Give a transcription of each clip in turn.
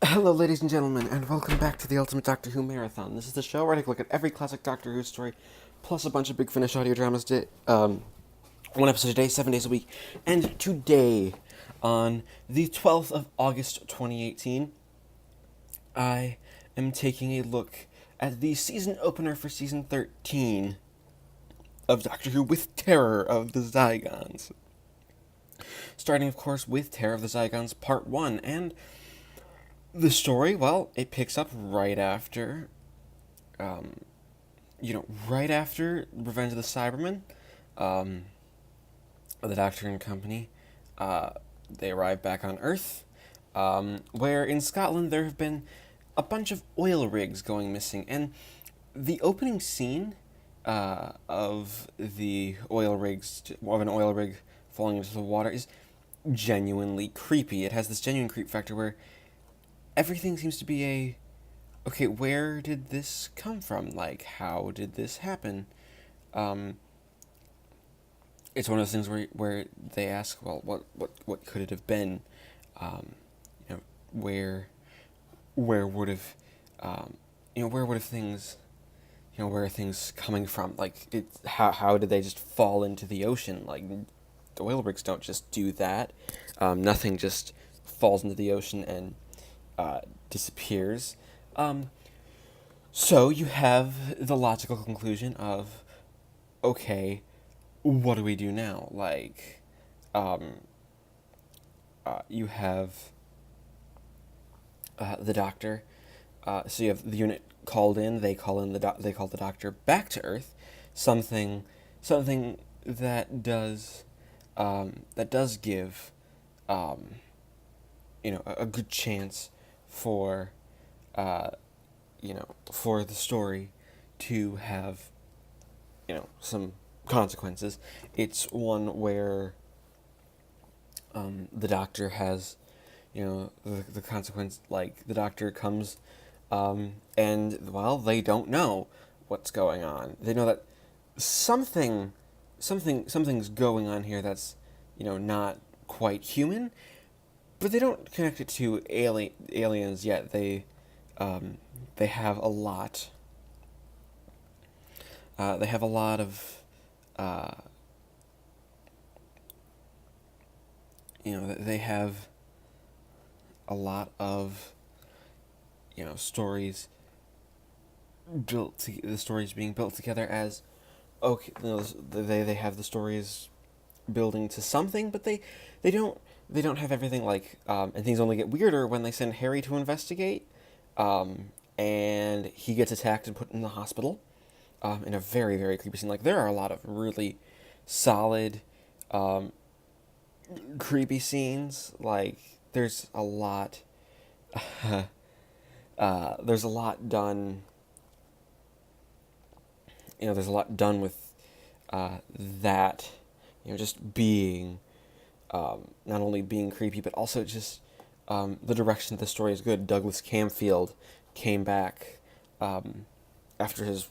Hello, ladies and gentlemen, and welcome back to the Ultimate Doctor Who Marathon. This is the show where I take a look at every classic Doctor Who story, plus a bunch of Big Finish audio dramas, one episode a day, 7 days a week. And today, on the 12th of August, 2018, I am taking a look at the season opener for season 13 of Doctor Who with Terror of the Zygons. Starting, of course, with Terror of the Zygons Part 1, and the story, well, it picks up right after, right after Revenge of the Cybermen. The Doctor and company, they arrive back on Earth, where in Scotland there have been a bunch of oil rigs going missing, and the opening scene of the oil rigs, of an oil rig falling into the water, is genuinely creepy. It has this genuine creep factor where everything seems to be okay, where did this come from? Like, how did this happen? It's one of those things where they ask, well, what could it have been? Um, where would have, where would have things, where are things coming from? Like, how did they just fall into the ocean? Like, the oil rigs don't just do that. Nothing just falls into the ocean and disappears. So you have the logical conclusion of, okay, what do we do now? Like, you have the doctor. So you have the unit called in. They call the doctor back to Earth. Something that does give, a good chance for, for the story to have, some consequences. It's one where, the doctor has, the consequence, like, the doctor comes, and, well, they don't know what's going on. They know that something's going on here that's, not quite human, but they don't connect it to aliens yet. They have a lot. They have a lot of, they have a lot of, stories the stories being built together as, okay, they have the stories building to something, but they don't have everything, like, and things only get weirder when they send Harry to investigate, and he gets attacked and put in the hospital, in a very, very creepy scene. Like, there are a lot of really solid, creepy scenes. Like, there's a lot, there's a lot done, there's a lot done with, that, just being, not only being creepy, but also just, the direction of the story is good. Douglas Camfield came back, after his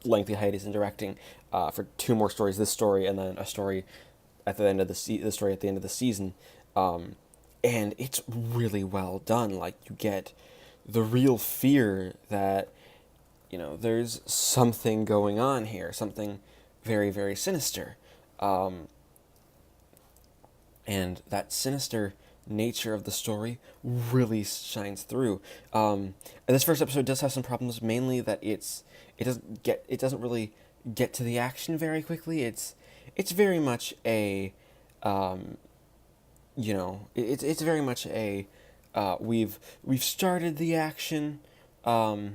lengthy hiatus in directing, for two more stories. This story and then a story at the end of the story at the end of the season, and it's really well done. Like, you get the real fear that, there's something going on here, something very, very sinister, and that sinister nature of the story really shines through. And this first episode does have some problems, mainly that it doesn't really get to the action very quickly. It's very much a, it's very much a, we've started the action, but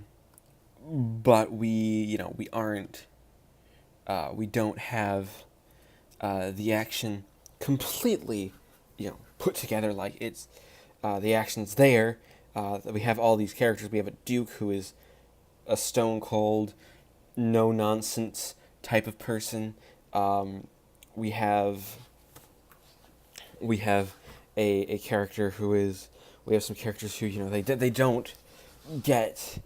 we aren't, we don't have, the action completely, put together. Like, it's, the action's there. We have all these characters. We have a Duke who is a stone cold, no nonsense type of person. We have a character who is. We have some characters who, they don't get,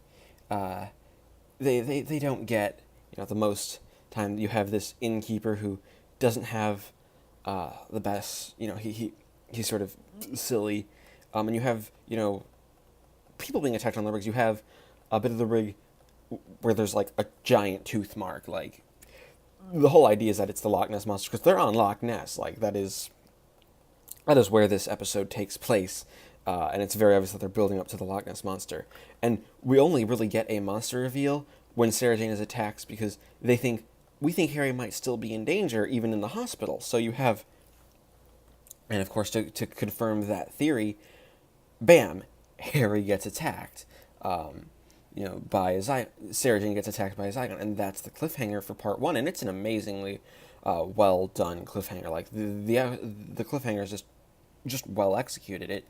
they don't get, the most time. You have this innkeeper who doesn't have, the best, he's sort of silly, and you have, people being attacked on the rigs. You have a bit of the rig where there's like a giant tooth mark. Like, the whole idea is that it's the Loch Ness monster because they're on Loch Ness. Like, that is where this episode takes place, and it's very obvious that they're building up to the Loch Ness monster. And we only really get a monster reveal when Sarah Jane is attacked because we think Harry might still be in danger even in the hospital. So you have, and of course to confirm that theory, bam, Harry gets attacked. By Sarah Jane gets attacked by a Zygon, and that's the cliffhanger for part 1, and it's an amazingly well done cliffhanger. Like the cliffhanger is just well executed.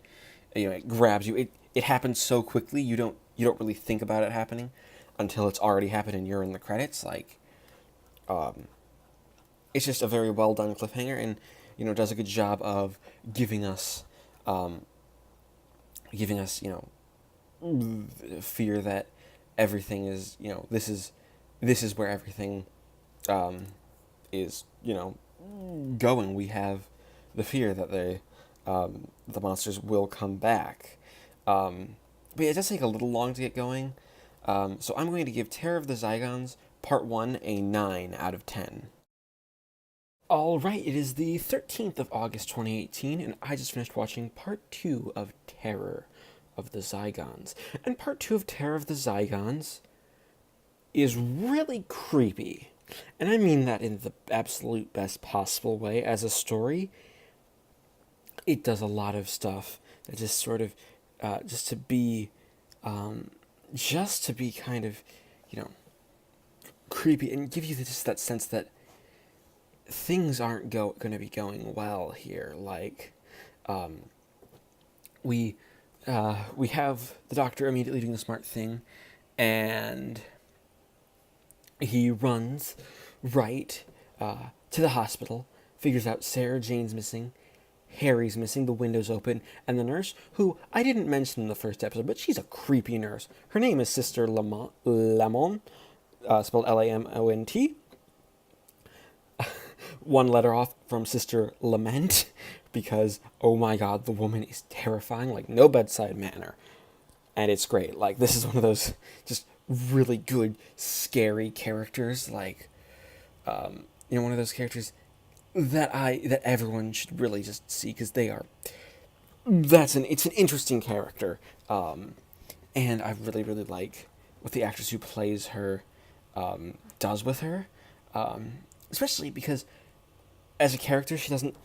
It grabs you. It happens so quickly you don't really think about it happening until it's already happened and you're in the credits. Like, it's just a very well done cliffhanger, and does a good job of giving us fear that everything is, this is where everything is, going. We have the fear that the monsters will come back. But it does take a little long to get going. So I'm going to give Terror of the Zygons Part 1 a 9 out of 10. Alright, it is the 13th of August 2018, and I just finished watching Part 2 of Terror of the Zygons. And Part 2 of Terror of the Zygons is really creepy. And I mean that in the absolute best possible way. As a story, it does a lot of stuff that just sort of, just to be kind of, creepy and give you just that sense that things aren't going to be going well here. Like, we have the Doctor immediately doing the smart thing, and he runs right to the hospital, figures out Sarah Jane's missing, Harry's missing, the window's open, and the nurse, who I didn't mention in the first episode, but she's a creepy nurse. Her name is Sister Lamont, spelled Lamont. One letter off from Sister Lament, because, oh my god, the woman is terrifying, like, no bedside manner. And it's great. Like, this is one of those just really good, scary characters, like, one of those characters that everyone should really just see, because it's an interesting character, and I really, really like what the actress who plays her, does with her, especially because as a character, she doesn't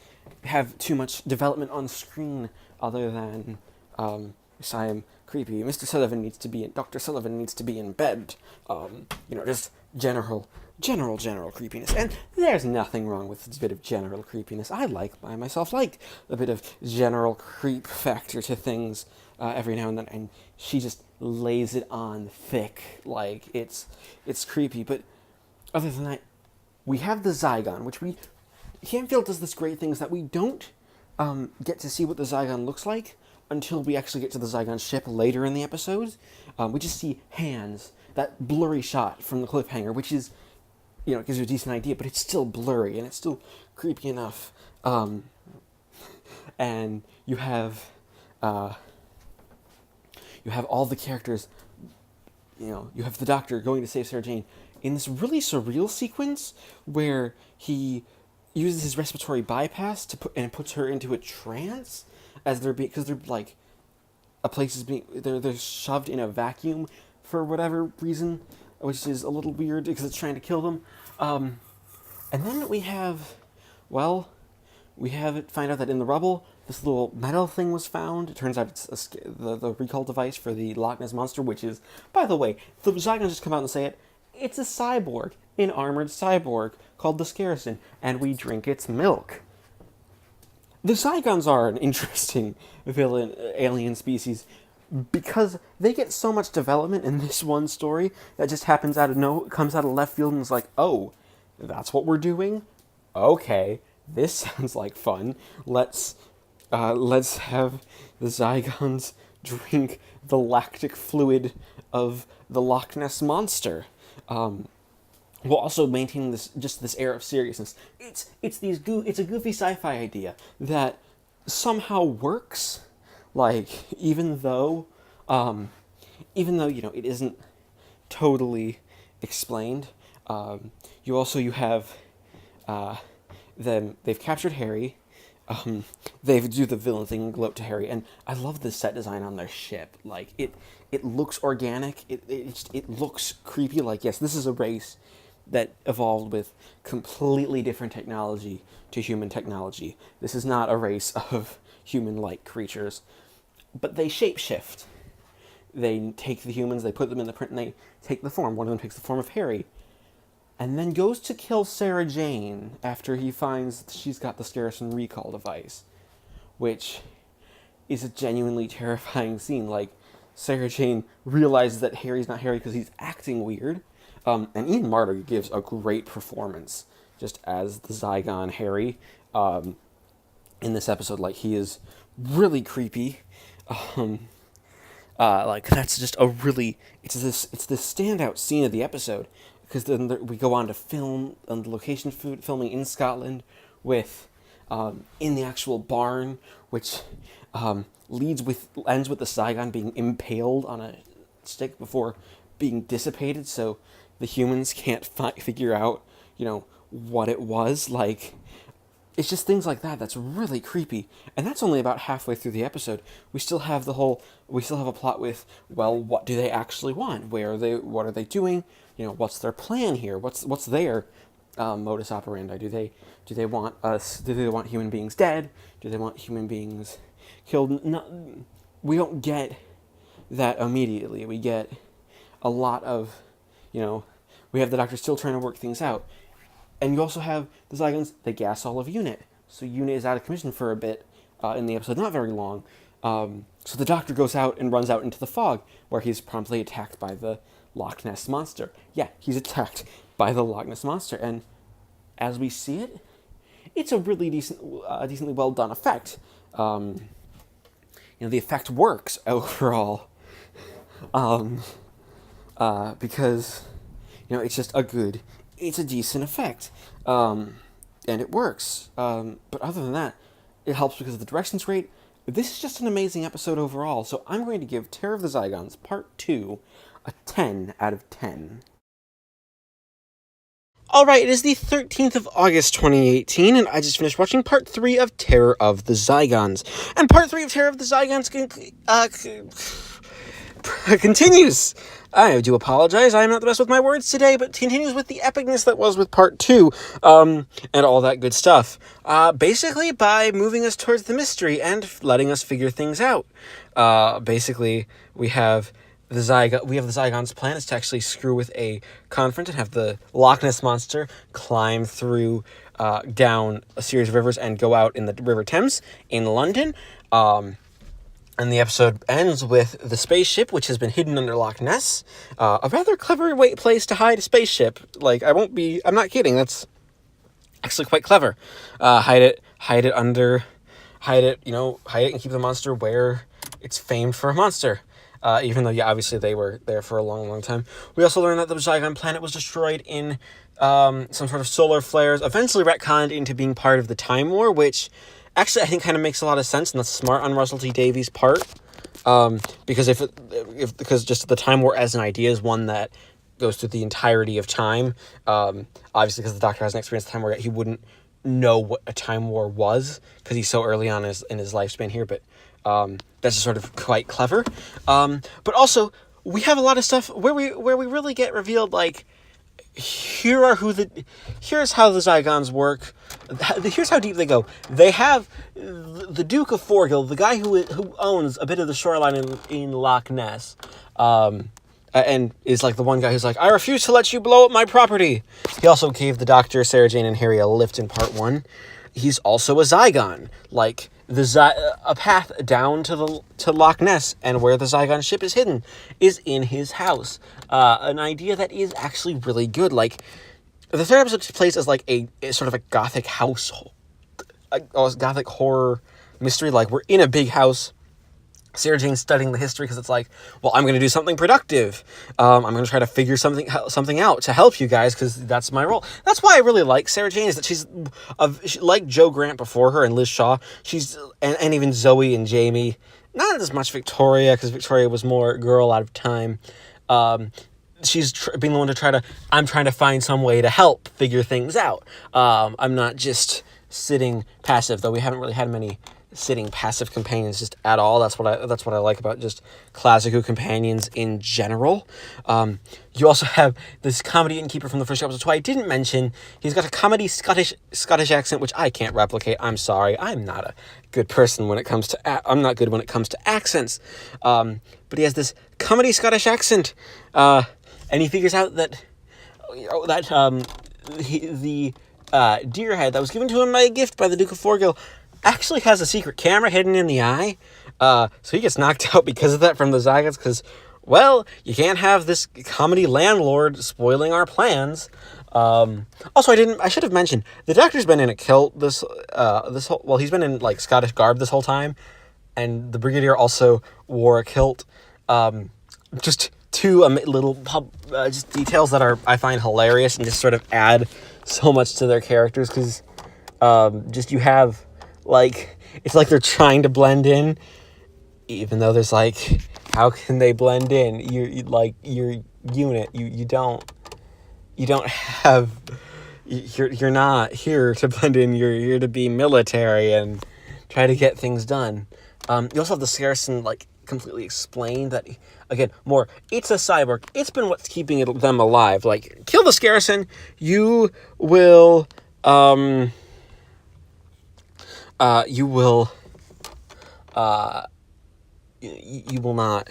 have too much development on screen other than, yes, I am creepy. Dr. Sullivan needs to be in bed. Just general creepiness. And there's nothing wrong with this bit of general creepiness. I myself like a bit of general creep factor to things every now and then, and she just lays it on thick. Like, it's creepy. But other than that, we have the Zygon, which Canfield does this great thing is that we don't get to see what the Zygon looks like until we actually get to the Zygon ship later in the episodes. We just see hands, that blurry shot from the cliffhanger, which is, it gives you a decent idea, but it's still blurry, and it's still creepy enough. And you have all the characters, you have the Doctor going to save Sarah Jane in this really surreal sequence where he uses his respiratory bypass and puts her into a trance as because they're like a place is being they're shoved in a vacuum for whatever reason, which is a little weird because it's trying to kill them. And then we find out that in the rubble this little metal thing was found. It turns out it's the recall device for the Loch Ness monster, which is, by the way, the Zygons just come out and say it. It's a cyborg, an armored cyborg called the Scarison, and we drink its milk. The Zygons are an interesting alien species because they get so much development in this one story that just comes out of left field and is like, oh, that's what we're doing? Okay, this sounds like fun. Let's have the Zygons drink the lactic fluid of the Loch Ness monster. While also maintaining this air of seriousness. It's a goofy sci-fi idea that somehow works. Like, even though Even though, it isn't totally explained. You have they've captured Harry. They do the villain thing and gloat to Harry, and I love the set design on their ship. Like it looks organic. It looks creepy. Like, yes, this is a race that evolved with completely different technology to human technology. This is not a race of human-like creatures, but they shapeshift. They take the humans, they put them in the print, and they take the form. One of them takes the form of Harry, and then goes to kill Sarah Jane after he finds she's got the Scarison recall device, which is a genuinely terrifying scene. Like, Sarah Jane realizes that Harry's not Harry because he's acting weird, and Ian Marter gives a great performance just as the Zygon Harry in this episode. Like, he is really creepy. Like, that's just a really it's this standout scene of the episode, because then we go on to film on the location filming in Scotland with in the actual barn, which ends with the Zygon being impaled on a stick before being dissipated, so the humans can't figure out what it was. Like, it's just things like that that's really creepy, and that's only about halfway through the episode. We still have a plot with, well, what do they actually want? What are they doing? What's their plan here? What's their modus operandi? Do they want us? Do they want human beings dead? Do they want human beings killed? No, we don't get that immediately. We get a lot of, we have the Doctor still trying to work things out. And you also have the Zygons, they gas all of UNIT. So UNIT is out of commission for a bit in the episode, not very long. So the Doctor goes out and runs out into the fog, where he's promptly attacked by the Loch Ness Monster. Yeah, he's attacked by the Loch Ness Monster. And as we see it, it's a really decently well done effect. The effect works overall. Because, it's just it's a decent effect, and it works. But other than that, it helps because the direction's great. This is just an amazing episode overall, so I'm going to give Terror of the Zygons Part 2 a 10 out of 10. Alright, it is the 13th of August 2018, and I just finished watching Part 3 of Terror of the Zygons. And Part 3 of Terror of the Zygons continues. I do apologize, I am not the best with my words today, but continues with the epicness that was with Part 2, and all that good stuff. Basically, by moving us towards the mystery and letting us figure things out. Basically, we have the Zygons' plan is to actually screw with a conference and have the Loch Ness Monster climb through, down a series of rivers and go out in the River Thames in London. And the episode ends with the spaceship, which has been hidden under Loch Ness. A rather clever place to hide a spaceship. Like, I'm not kidding, that's actually quite clever. Hide it and keep the monster where it's famed for a monster. Even though, yeah, obviously they were there for a long, long time. We also learned that the Zygon planet was destroyed in some sort of solar flares, eventually retconned into being part of the Time War, which actually I think kind of makes a lot of sense, and that's smart on Russell T Davies' part. Because because just the Time War as an idea is one that goes through the entirety of time. Obviously, because the Doctor hasn't experienced the Time War yet, he wouldn't know what a Time War was, because he's so early on in his lifespan here, but that's just sort of quite clever. But also, we have a lot of stuff where we really get revealed, like, here's how the Zygons work. Here's how deep they go. They have the Duke of Forgill, the guy who owns a bit of the shoreline in Loch Ness, and is like the one guy who's like, I refuse to let you blow up my property. He also gave the Doctor, Sarah Jane, and Harry a lift in Part 1. He's also a Zygon, like a path down to Loch Ness, and where the Zygon ship is hidden is in his house. An idea that is actually really good. Like, the third episode takes place as like a sort of a gothic house, a gothic horror mystery. Like, we're in a big house. Sarah Jane's studying the history because it's like, well, I'm going to do something productive. I'm going to try to figure something out to help you guys, because that's my role. That's why I really like Sarah Jane, is that she's like Joe Grant before her and Liz Shaw. And even Zoe and Jamie. not as much Victoria, because Victoria was more girl out of time. She's being the one to I'm trying to find some way to help figure things out. I'm not just sitting passive, though we haven't really had many sitting passive companions just at all. That's what I like about just classic Who companions in general. You also have this comedy innkeeper from the first episode, who I didn't mention. He's got a comedy Scottish accent, which I can't replicate. I'm sorry. I'm not a good person when it comes to I'm not good when it comes to accents. But he has this comedy Scottish accent, and he figures out that the deer head that was given to him by a gift by the Duke of Forgill actually has a secret camera hidden in the eye. So he gets knocked out because of that from the Zygons, because, well, you can't have this comedy landlord spoiling our plans. Also, I should have mentioned, the Doctor's been in a kilt he's been in, like, Scottish garb this whole time, and the Brigadier also wore a kilt. Just two little just details that I find hilarious and just sort of add so much to their characters, because just you have, like, it's like they're trying to blend in, even though there's, like, how can they blend in? Your unit, you don't have, you're not here to blend in, you're here to be military and try to get things done. You also have the Saracen, like, completely explained that, again, it's a cyborg, it's been what's keeping them alive. Like, kill the Saracen, you will you'll not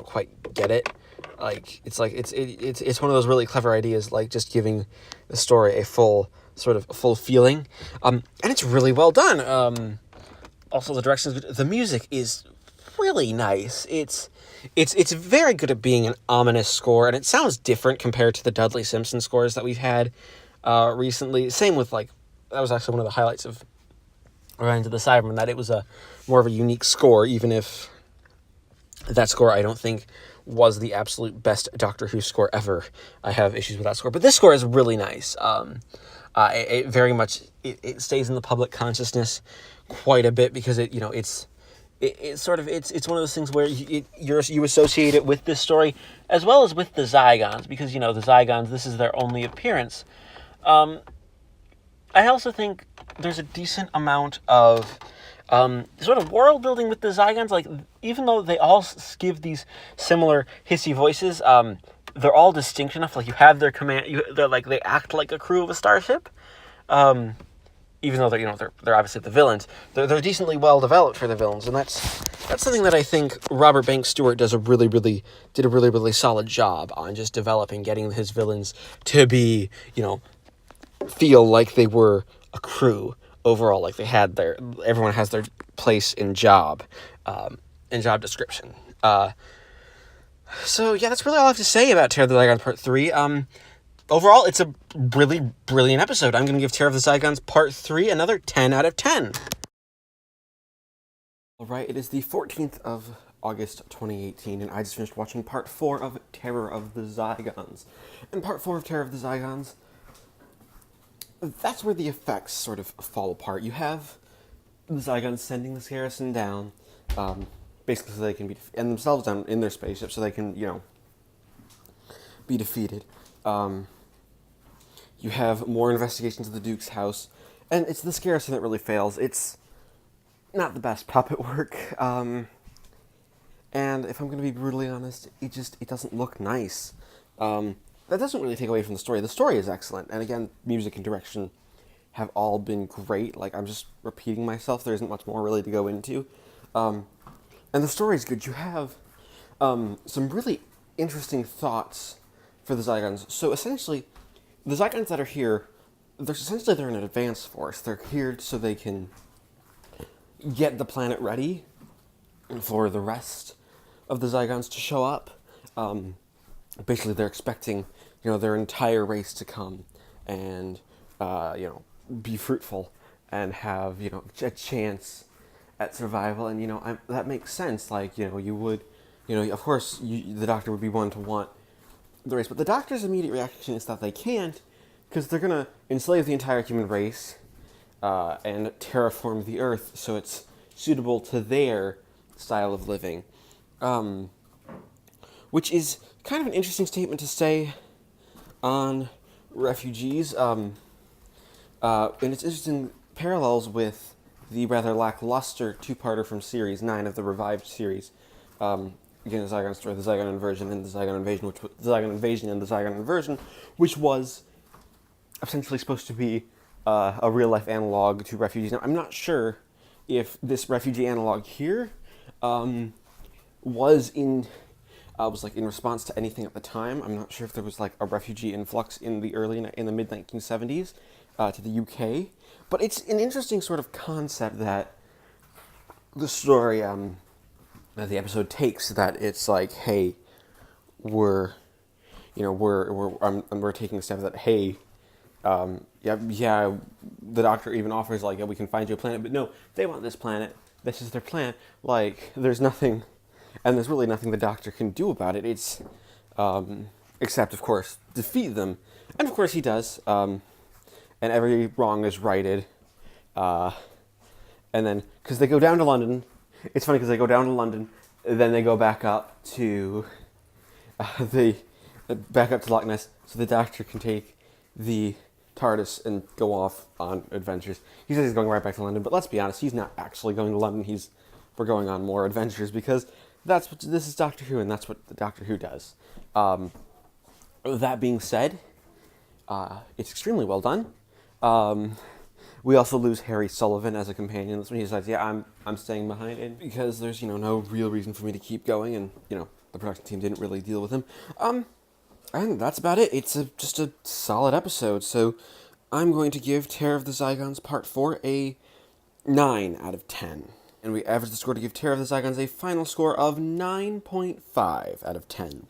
quite get it. Like, it's one of those really clever ideas, like just giving the story a full feeling, and it's really well done. Also, the direction is good. The music is really nice. It's very good at being an ominous score, and it sounds different compared to the Dudley Simpson scores that we've had recently. Same with, like, that was actually one of the highlights of Revenge of the Cybermen, that it was more of a unique score, even if that score, I don't think, was the absolute best Doctor Who score ever. I have issues with that score, but this score is really nice. It very much it stays in the public consciousness quite a bit, because it's one of those things where you associate it with this story as well as with the Zygons, because the Zygons, this is their only appearance. I also think there's a decent amount of sort of world building with the Zygons. Like, even though they all give these similar hissy voices, they're all distinct enough. Like, you have their command. They act like a crew of a starship. Even though they're obviously the villains, they're decently well developed for the villains, and that's something that I think Robert Banks-Stewart did a really solid job on, just developing, getting his villains to be, feel like they were a crew overall, like everyone has their place in job description. So yeah, that's really all I have to say about Terror of the Zygons Part 3. Overall, it's a really brilliant episode. I'm going to give Terror of the Zygons Part 3 another 10 out of 10. Alright, it is the 14th of August 2018, and I just finished watching Part 4 of Terror of the Zygons. In Part 4 of Terror of the Zygons, that's where the effects sort of fall apart. You have the Zygons sending the Saracen down, basically so they can be, and themselves down in their spaceship so they can, be defeated. You have more investigations of the Duke's house, and it's the Saracen that really fails. It's not the best puppet work, and if I'm going to be brutally honest, it doesn't look nice. That doesn't really take away from the story. The story is excellent, and again, music and direction have all been great. Like, I'm just repeating myself. There isn't much more really to go into. And the story is good. You have some really interesting thoughts for the Zygons. So essentially, the Zygons that are here, they're an advanced force. They're here so they can get the planet ready for the rest of the Zygons to show up. Basically, they're expecting, their entire race to come and, be fruitful and have, a chance at survival. And, that makes sense. Like, you would, of course, the Doctor would be one to want the race. But the Doctor's immediate reaction is that they can't, because they're going to enslave the entire human race and terraform the Earth. So it's, suitable to their style of living. Which is kind of an interesting statement to say on refugees. And it's interesting parallels with the rather lackluster two-parter from Series 9 of the revived series. Again, the Zygon story, the Zygon inversion, and the Zygon invasion, the Zygon invasion and the Zygon inversion, which was essentially supposed to be a real-life analog to refugees. Now, I'm not sure if this refugee analog here was in response to anything at the time. I'm not sure if there was like a refugee influx in the mid 1970s to the UK, but it's an interesting sort of concept that the story that the episode takes. That it's like, hey, we're taking a step that, hey, the Doctor even offers like, yeah, we can find you a planet, but no, they want this planet. This is their planet. Like, there's nothing. And there's really nothing the Doctor can do about it. It's, except, of course, defeat them. And, of course, he does. And every wrong is righted. And then, because they go down to London. It's funny because they go down to London. Then they go back up to Loch Ness, so the Doctor can take the TARDIS and go off on adventures. He says he's going right back to London, but let's be honest, he's not actually going to London. We're going on more adventures because this is Doctor Who, and that's what the Doctor Who does. That being said, it's extremely well done. We also lose Harry Sullivan as a companion. That's when he decides, yeah, I'm staying behind, and because there's no real reason for me to keep going, and the production team didn't really deal with him. And that's about it. It's just a solid episode. So I'm going to give Terror of the Zygons Part 4 a 9 out of 10. And we average the score to give Terror of the Zygons a final score of 9.5 out of 10.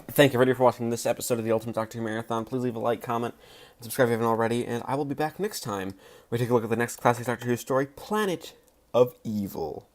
Thank you, everybody, for watching this episode of the Ultimate Doctor Who Marathon. Please leave a like, comment, and subscribe if you haven't already. And I will be back next time. We take a look at the next classic Doctor Who story, Planet of Evil.